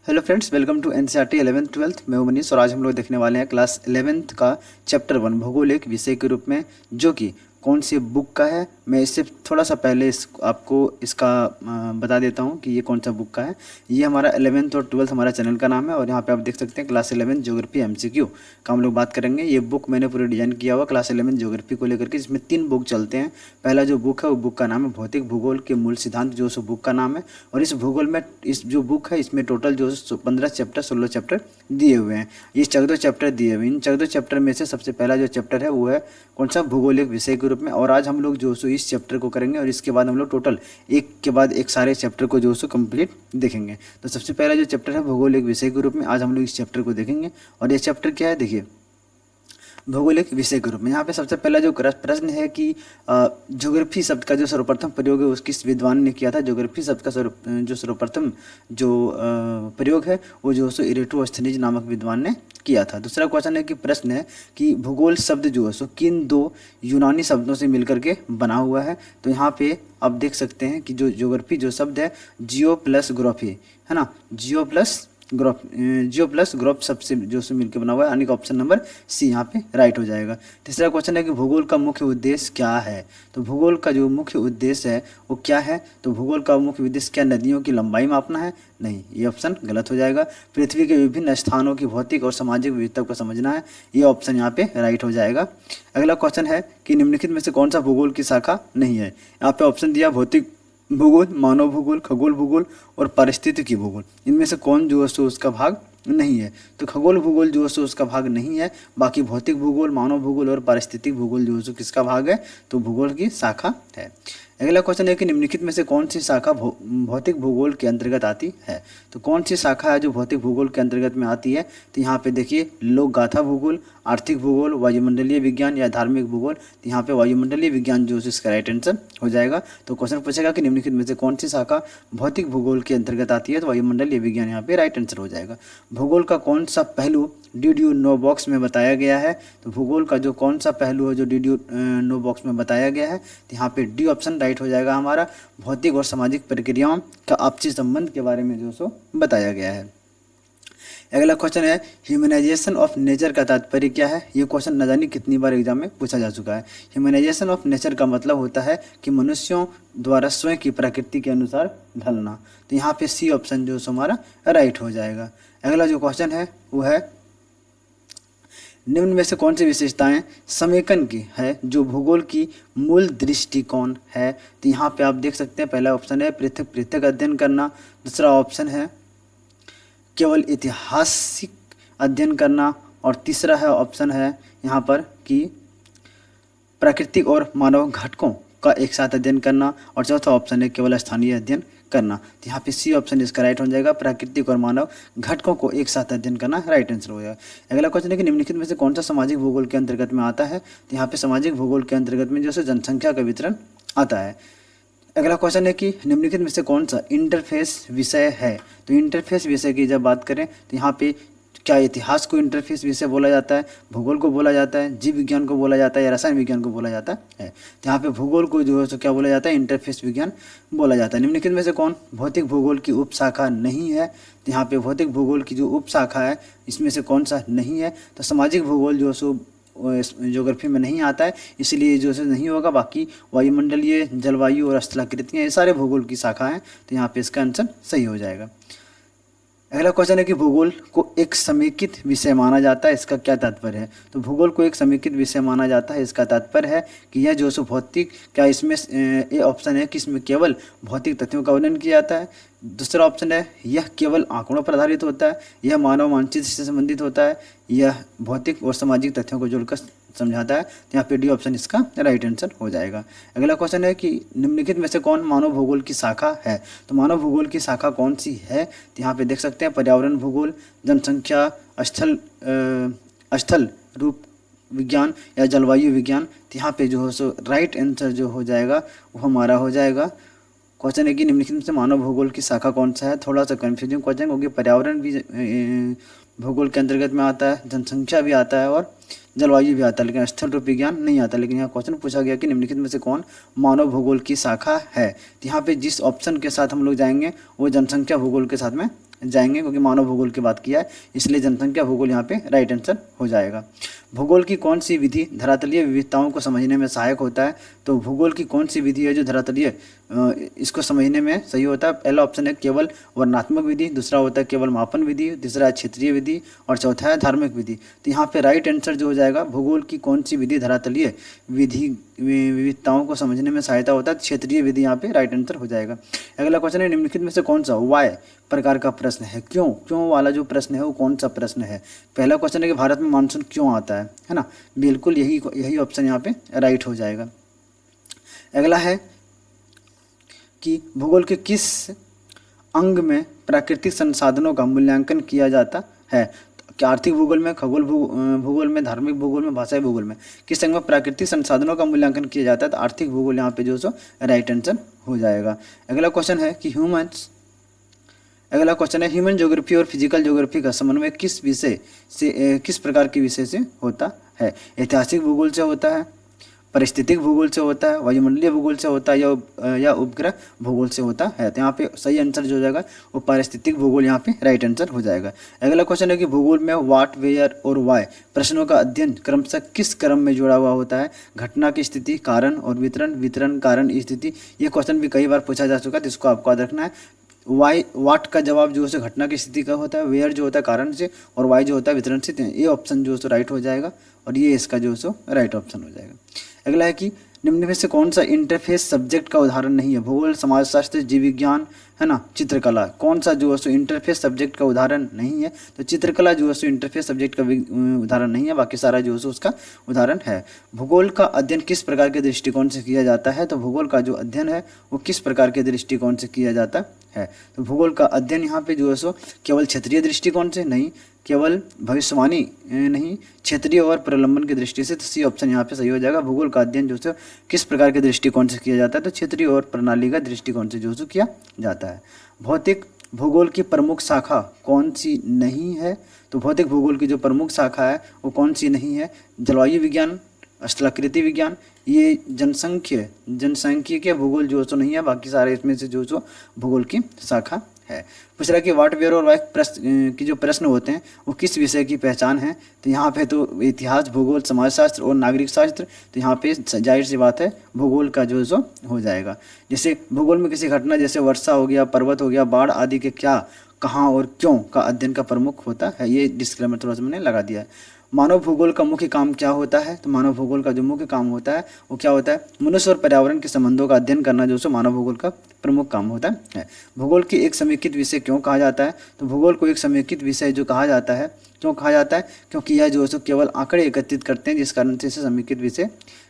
Hello friends, welcome to NCERT 11th 12th। मैं हूं मनीष और आज हम लोग देखने वाले हैं क्लास 11th का चैप्टर 1 भूगोल एक विषय के रूप में, जो कि कौन सी बुक का है। मैं इससे थोड़ा सा पहले आपको इसका बता देता हूं कि ये कौन सा बुक का है। ये हमारा 11th और 12th हमारा चैनल का नाम है और यहाँ पे आप देख सकते हैं क्लास 11 ज्योग्राफी एमसीक्यू का हम लोग बात करेंगे। ये बुक मैंने पूरे डिजाइन किया हुआ क्लास 11 ज्योग्राफी को लेकर के, जिसमें 3 बुक चलते हैं। पहला जो बुक है वो बुक का नाम है भौतिक भूगोल के मूल सिद्धांत, जो सो बुक का नाम है। और इस भूगोल में इस जो बुक है इसमें टोटल जो 15 चैप्टर 16 चैप्टर दिए हुए हैं। ये 14 चैप्टर दिए हुए हैं। इन 14 चैप्टर में से सबसे पहला जो चैप्टर है वो है कौन सा, भूगोलिक विषय के रूप में। और आज हम लोग जो सो इस चैप्टर को करेंगे और इसके बाद हम लोग टोटल एक के बाद एक सारे चैप्टर को जो सो कंप्लीट देखेंगे। तो सबसे पहला जो चैप्टर है भूगोलिक विषय के रूप में, आज हम लोग इस चैप्टर को देखेंगे। और ये चैप्टर क्या है, देखिए, भौगोलिक विषय के रूप में। यहाँ पे सबसे पहला जो प्रश्न है कि ज्योग्राफी शब्द का जो सर्वप्रथम प्रयोग है वो किस विद्वान ने किया था। ज्योग्राफी शब्द का जो सर्वप्रथम जो प्रयोग है वो जो सो इरेटोस्थनीज नामक विद्वान ने किया था। दूसरा क्वेश्चन है कि प्रश्न है कि भूगोल शब्द जो है सो किन 2 यूनानी शब्दों से मिलकर के बना हुआ है। तो यहाँ पे आप देख सकते हैं कि जो ज्योग्राफी जो शब्द है जियो प्लस ग्राफी है ना, जियो प्लस ग्रोप सबसे जो से मिलकर बना हुआ है, यानी कि ऑप्शन नंबर सी यहाँ पे राइट हो जाएगा। तीसरा क्वेश्चन है कि भूगोल का मुख्य उद्देश्य क्या है। तो भूगोल का जो मुख्य उद्देश्य है वो क्या है। तो भूगोल का मुख्य उद्देश्य क्या नदियों की लंबाई मापना है, नहीं, ये ऑप्शन गलत हो जाएगा। पृथ्वी के विभिन्न स्थानों की भौतिक और सामाजिक विविधता को समझना है, ये ऑप्शन यहाँ पे राइट हो जाएगा। अगला क्वेश्चन है कि निम्नलिखित में से कौन सा भूगोल की शाखा नहीं है। यहाँ पे ऑप्शन दिया भौतिक भूगोल, मानव भूगोल, खगोल भूगोल और पारिस्थितिकी भूगोल। इनमें से कौन जो है सो उसका भाग नहीं है। तो खगोल भूगोल जो है सो उसका भाग नहीं है। बाकी भौतिक भूगोल, मानव भूगोल और पारिस्थितिक भूगोल जो है सो किसका भाग है, तो भूगोल की शाखा है। अगला क्वेश्चन है कि निम्नलिखित में से कौन सी शाखा भौतिक भूगोल के अंतर्गत आती है। तो कौन सी शाखा है जो भौतिक भूगोल के अंतर्गत में आती है। तो यहाँ पे देखिए, लोक गाथा भूगोल, आर्थिक भूगोल, वायुमंडलीय विज्ञान या धार्मिक भूगोल। तो यहाँ पे वायुमंडलीय विज्ञान जो है इसका राइट आंसर हो जाएगा। तो क्वेश्चन पूछेगा कि निम्नलिखित में से कौन सी शाखा भौतिक भूगोल के अंतर्गत आती है, तो वायुमंडलीय विज्ञान यहाँ पे राइट आंसर हो जाएगा। भूगोल का कौन सा पहलू डिड यू नो बॉक्स में बताया गया है। तो भूगोल का जो कौन सा पहलू है जो डिड यू नो बॉक्स में बताया गया है, तो यहाँ पे डी ऑप्शन राइट हो जाएगा हमारा। भौतिक और सामाजिक प्रक्रियाओं का आपसी संबंध के बारे में जो सो बताया गया है। अगला क्वेश्चन है ह्यूमनाइजेशन ऑफ नेचर का तात्पर्य क्या है। ये क्वेश्चन न जाने कितनी बार एग्जाम में पूछा जा चुका है। ह्यूमनाइजेशन ऑफ नेचर का मतलब होता है कि मनुष्यों द्वारा स्वयं की प्रकृति के अनुसार ढलना। तो यहाँ पे सी ऑप्शन जो हमारा राइट हो जाएगा। अगला जो क्वेश्चन है वो है निम्न में से कौन सी विशेषताएं समेकन की है जो भूगोल की मूल दृष्टिकोण है। तो यहाँ पे आप देख सकते हैं पहला ऑप्शन है पृथक पृथक अध्ययन करना। दूसरा ऑप्शन है केवल ऐतिहासिक अध्ययन करना। और तीसरा है ऑप्शन है यहाँ पर कि प्राकृतिक और मानव घटकों का एक साथ अध्ययन करना। और चौथा ऑप्शन है केवल स्थानीय अध्ययन करना। तो यहाँ पे सी ऑप्शन इसका राइट हो जाएगा, प्राकृतिक और मानव घटकों को एक साथ अध्ययन करना राइट आंसर हो जाएगा। अगला क्वेश्चन है कि निम्नलिखित में से कौन सा सामाजिक भूगोल के अंतर्गत में आता है। तो यहाँ पे सामाजिक भूगोल के अंतर्गत में जो है जनसंख्या का वितरण आता है। अगला क्वेश्चन है कि निम्नलिखित में से कौन सा इंटरफेस विषय है। तो इंटरफेस विषय की जब बात करें तो यहाँ पे क्या इतिहास को इंटरफेस विषय बोला जाता है, भूगोल को बोला जाता है, जीव विज्ञान को बोला जाता है या रसायन विज्ञान को बोला जाता है। तो यहाँ पे भूगोल को जो है सो क्या बोला जाता है, इंटरफेस विज्ञान बोला जाता है। निम्नलिखित में से कौन भौतिक भूगोल की उपशाखा नहीं है। तो यहाँ पे भौतिक भूगोल की जो उपशाखा है इसमें से कौन सा नहीं है। तो सामाजिक भूगोल जो है सो ज्योग्राफी में नहीं आता है, इसलिए जो है नहीं होगा। बाकी वायुमंडलीय, जलवायु और स्थलाकृतियाँ ये सारे भूगोल की शाखा हैं। तो यहाँ पे इसका आंसर सही हो जाएगा। अगला क्वेश्चन है कि भूगोल को एक समेकित विषय माना जाता है, इसका क्या तात्पर्य है। तो भूगोल को एक समेकित विषय माना जाता है, इसका तात्पर्य है कि यह जो सो भौतिक, क्या इसमें ये ऑप्शन है कि इसमें केवल भौतिक तथ्यों का वर्णन किया जाता है। दूसरा ऑप्शन है यह केवल आंकड़ों पर आधारित होता है, यह मानव मानचित्र से संबंधित होता है, यह भौतिक और सामाजिक तथ्यों को जोड़कर समझाता है। तो यहाँ पे डी ऑप्शन इसका राइट आंसर हो जाएगा। अगला क्वेश्चन है कि निम्नलिखित में से कौन मानव भूगोल की शाखा है। तो मानव भूगोल की शाखा कौन सी है। तो यहाँ पे देख सकते हैं पर्यावरण भूगोल, जनसंख्या, स्थल रूप विज्ञान या जलवायु विज्ञान। तो यहाँ पे जो है सो राइट आंसर जो हो जाएगा वो हमारा हो जाएगा। क्वेश्चन है कि निम्नलिखित में से मानव भूगोल की शाखा कौन सा है। थोड़ा सा कन्फ्यूजिंग क्वेश्चन, क्योंकि पर्यावरण भी भूगोल के अंतर्गत में आता है, जनसंख्या भी आता है और जलवायु भी आता है, लेकिन स्थल रूप विज्ञान नहीं आता। लेकिन यहाँ क्वेश्चन पूछा गया कि निम्नलिखित में से कौन मानव भूगोल की शाखा है। तो यहाँ पे जिस ऑप्शन के साथ हम लोग जाएंगे वो जनसंख्या भूगोल के साथ में जाएंगे, क्योंकि मानव भूगोल की बात किया है, इसलिए जनसंख्या भूगोल यहाँ पे राइट आंसर हो जाएगा। भूगोल की कौन सी विधि धरातलीय विविधताओं को समझने में सहायक होता है? तो भूगोल की कौन सी विधि है जो धरातलीय इसको समझने में सही होता है? पहला ऑप्शन है केवल वर्णनात्मक विधि, दूसरा होता है केवल मापन विधि, तीसरा है क्षेत्रीय विधि और चौथा है धार्मिक विधि। तो यहाँ पे राइट आंसर जो हो जाएगा, भूगोल की कौन सी विधि धरातलीय विधि विविधताओं को समझने में सहायता होता है? क्षेत्रीय विधि यहाँ पे राइट आंसर हो जाएगा। अगला क्वेश्चन है निम्नलिखित में से कौन सा वाई प्रकार का प्रश्न है? क्यों वाला जो प्रश्न है वो कौन सा प्रश्न है? पहला क्वेश्चन है कि भारत में मानसून क्यों आता है ना? बिल्कुल यही ऑप्शन यहाँ पे राइट हो जाएगा। अगला है कि भूगोल के किस अंग में प्राकृतिक संसाधनों का मूल्यांकन किया जाता है? क्या आर्थिक भूगोल में, खगोल भूगोल में, धार्मिक भूगोल में, भाषाई भूगोल में? किस अंग में प्राकृतिक संसाधनों का मूल्यांकन किया जाता है? तो आर्थिक भूगोल यहाँ पे जो सो राइट आंसर हो जाएगा। अगला क्वेश्चन है कि ह्यूमन ज्योग्राफी और फिजिकल ज्योग्राफी का समन्वय किस विषय से, किस प्रकार के विषय से होता है? ऐतिहासिक भूगोल से होता है, परिस्थितिक भूगोल से होता है, वायुमंडलीय भूगोल से होता है या उपग्रह भूगोल से होता है? तो यहाँ पे सही आंसर जो हो जाएगा वो पारिस्थितिक भूगोल यहाँ पे राइट आंसर हो जाएगा। अगला क्वेश्चन है कि भूगोल में व्हाट, वेयर और वाई प्रश्नों का अध्ययन क्रमशः किस क्रम में जुड़ा हुआ होता है? घटना की स्थिति, कारण और वितरण, वितरण, कारण, स्थिति। ये क्वेश्चन भी कई बार पूछा जा चुका है, जिसको आपको याद रखना है। वाट का जवाब जो है घटना की स्थिति का होता है, वेयर जो होता है कारण से, और वाई जो होता है वितरण से। ये ऑप्शन जो है राइट हो जाएगा और ये इसका जो है राइट ऑप्शन हो जाएगा। अगला है कि निम्न में से कौन सा इंटरफेस सब्जेक्ट का उदाहरण नहीं है? भूगोल, समाजशास्त्र, जीव विज्ञान, है ना, चित्रकला, कौन सा जो है इंटरफेस सब्जेक्ट का उदाहरण नहीं है? तो चित्रकला जो है इंटरफेस सब्जेक्ट का उदाहरण नहीं है, बाकी सारा जो है उसका उदाहरण है। भूगोल का अध्ययन किस प्रकार के दृष्टिकोण से किया जाता है? तो भूगोल का जो अध्ययन है वो किस प्रकार के दृष्टिकोण से किया जाता है? तो भूगोल का अध्ययन यहाँ पे जो है सो केवल क्षेत्रीय दृष्टिकोण से नहीं, केवल भविष्यवाणी नहीं, क्षेत्रीय और प्रलंबन की दृष्टि से। तो सी ऑप्शन यहाँ पे सही हो जाएगा। भूगोल का अध्ययन जो है किस प्रकार के दृष्टिकोण से किया जाता है? तो क्षेत्रीय और प्रणालीगत दृष्टिकोण से जो किया जाता है। भौतिक भूगोल की प्रमुख शाखा कौन सी नहीं है? तो भौतिक भूगोल की जो प्रमुख शाखा है वो कौन सी नहीं है? जलवायु विज्ञान, स्थलाकृति विज्ञान, ये जनसांख्यिकीय भूगोल जो सो नहीं है, बाकी सारे इसमें से जो सो भूगोल की शाखा है। दूसरा कि वाट, वेयर और वाई प्रश्न की जो प्रश्न होते हैं वो किस विषय की पहचान है? तो यहाँ पे तो इतिहास, भूगोल, समाजशास्त्र और नागरिक शास्त्र। तो यहाँ पे जाहिर सी बात है भूगोल का जो सो हो जाएगा। जैसे भूगोल में किसी घटना जैसे वर्षा हो गया, पर्वत हो गया, बाढ़ आदि के क्या, कहाँ और क्यों का अध्ययन का प्रमुख होता है। ये डिस्क्लेमर थोड़ा सा मैंने लगा दिया है। मानव भूगोल का मुख्य काम क्या होता है? तो मानव भूगोल का जो मुख्य काम होता है वो क्या होता है? मनुष्य और पर्यावरण के संबंधों का अध्ययन करना जो सो मानव भूगोल का प्रमुख काम होता है। भूगोल की एक समेकित विषय क्यों कहा जाता है? तो भूगोल को एक समेकित विषय जो कहा जाता है, क्यों कहा जाता है? क्योंकि यह जो है केवल आंकड़े एकत्रित करते हैं, जिस कारण से इसे समेकित विषय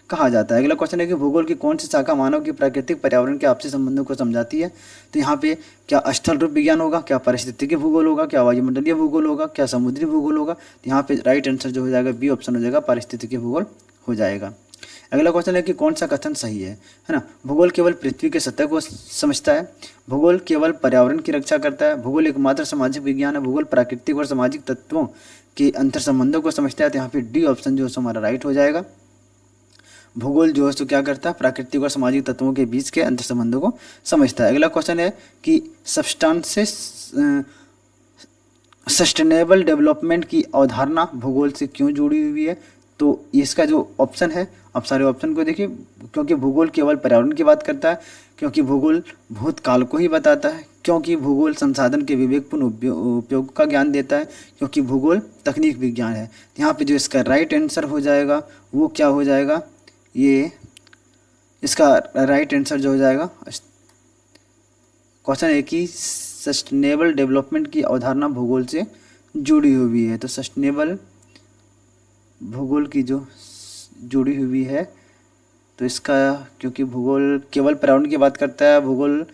कहा जाता है। अगला क्वेश्चन है कि भूगोल की कौन सी शाखा मानव की प्राकृतिक पर्यावरण के आपसी संबंधों को समझाती है? तो यहाँ पे क्या स्थल रूप विज्ञान होगा, क्या पारिस्थितिकी भूगोल होगा, क्या वायुमंडलीय भूगोल होगा, क्या समुद्री भूगोल होगा? तो यहाँ पे राइट आंसर जो हो जाएगा बी ऑप्शन हो जाएगा, पारिस्थितिकी भूगोल हो जाएगा। अगला क्वेश्चन है कि कौन सा कथन सही है ना? भूगोल केवल पृथ्वी के सतह को समझता है, भूगोल केवल पर्यावरण की रक्षा करता है, भूगोल एकमात्र सामाजिक विज्ञान है, भूगोल प्राकृतिक और सामाजिक तत्वों के अंतर संबंधों को समझता है। तो यहाँ पे डी ऑप्शन जो है हमारा राइट हो जाएगा। भूगोल जो है तो क्या करता है? प्राकृतिक और सामाजिक तत्वों के बीच के अंतर संबंधों को समझता है। अगला क्वेश्चन है कि सस्टेनेबल डेवलपमेंट की अवधारणा भूगोल से क्यों जुड़ी हुई है? तो इसका जो ऑप्शन है, आप सारे ऑप्शन को देखिए। क्योंकि भूगोल केवल पर्यावरण की बात करता है, क्योंकि भूगोल भूतकाल को ही बताता है, क्योंकि भूगोल संसाधन के विवेकपूर्ण उपयोग का ज्ञान देता है, क्योंकि भूगोल तकनीक विज्ञान है। यहाँ पे जो इसका राइट आंसर हो जाएगा वो क्या हो जाएगा? ये इसका राइट आंसर जो हो जाएगा, क्वेश्चन है कि सस्टेनेबल डेवलपमेंट की अवधारणा भूगोल से जुड़ी हुई है। तो सस्टेनेबल भूगोल की जो जुड़ी हुई है, तो इसका क्योंकि भूगोल केवल पर्यावरण की बात करता है, भूगोल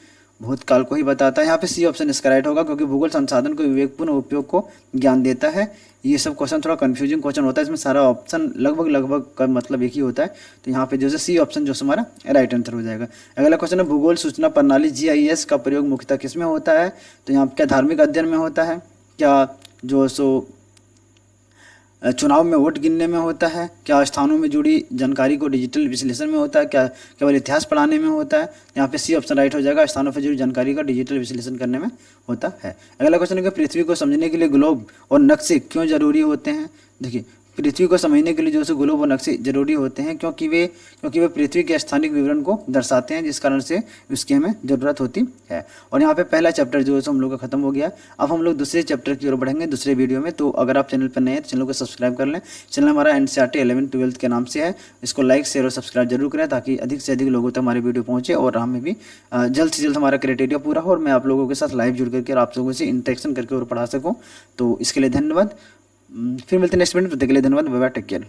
भूतकाल को ही बताता है। यहाँ पे सी ऑप्शन इसका राइट होगा, क्योंकि भूगोल संसाधन को विवेकपूर्ण उपयोग को ज्ञान देता है। ये सब क्वेश्चन थोड़ा कंफ्यूजिंग क्वेश्चन होता है, इसमें सारा ऑप्शन लगभग का मतलब एक ही होता है। तो यहाँ पे जो है सी ऑप्शन जो हमारा राइट आंसर हो जाएगा। अगला क्वेश्चन है भूगोल सूचना प्रणाली GIS का प्रयोग मुख्यतः किस में होता है? तो यहाँ क्या धार्मिक अध्ययन में होता है, क्या जो सो चुनाव में वोट गिनने में होता है, क्या स्थानों में जुड़ी जानकारी को डिजिटल विश्लेषण में होता है, क्या केवल इतिहास पढ़ाने में होता है। यहाँ पे सी ऑप्शन राइट हो जाएगा, स्थानों पर जुड़ी जानकारी का डिजिटल विश्लेषण करने में होता है। अगला क्वेश्चन है कि पृथ्वी को समझने के लिए ग्लोब और नक्शे क्यों जरूरी होते हैं। देखिए, पृथ्वी को समझने के लिए जो है ग्लोब और नक्शे जरूरी होते हैं क्योंकि वे पृथ्वी के स्थानिक विवरण को दर्शाते हैं, जिस कारण से उसकी हमें ज़रूरत होती है। और यहाँ पे पहला चैप्टर जो है हम लोग का खत्म हो गया। अब हम लोग दूसरे चैप्टर की ओर बढ़ेंगे दूसरे वीडियो में। तो अगर आप चैनल पर नए हैं तो चैनल को सब्सक्राइब कर लें। चैनल हमारा NCERT 11th 12th के नाम से है। इसको लाइक, शेयर और सब्सक्राइब जरूर करें ताकि अधिक से अधिक लोगों तक हमारे वीडियो पहुँचे और हमें भी जल्द से जल्द हमारा क्राइटेरिया पूरा हो और मैं आप लोगों के साथ लाइव जुड़ करके और आप लोगों से इंटरेक्शन करके और पढ़ा सकूँ। तो इसके लिए धन्यवाद। फिर मिलते हैं नेक्स्ट वीडियो में, तब तक के लिए धन्यवाद। Bye bye, take care.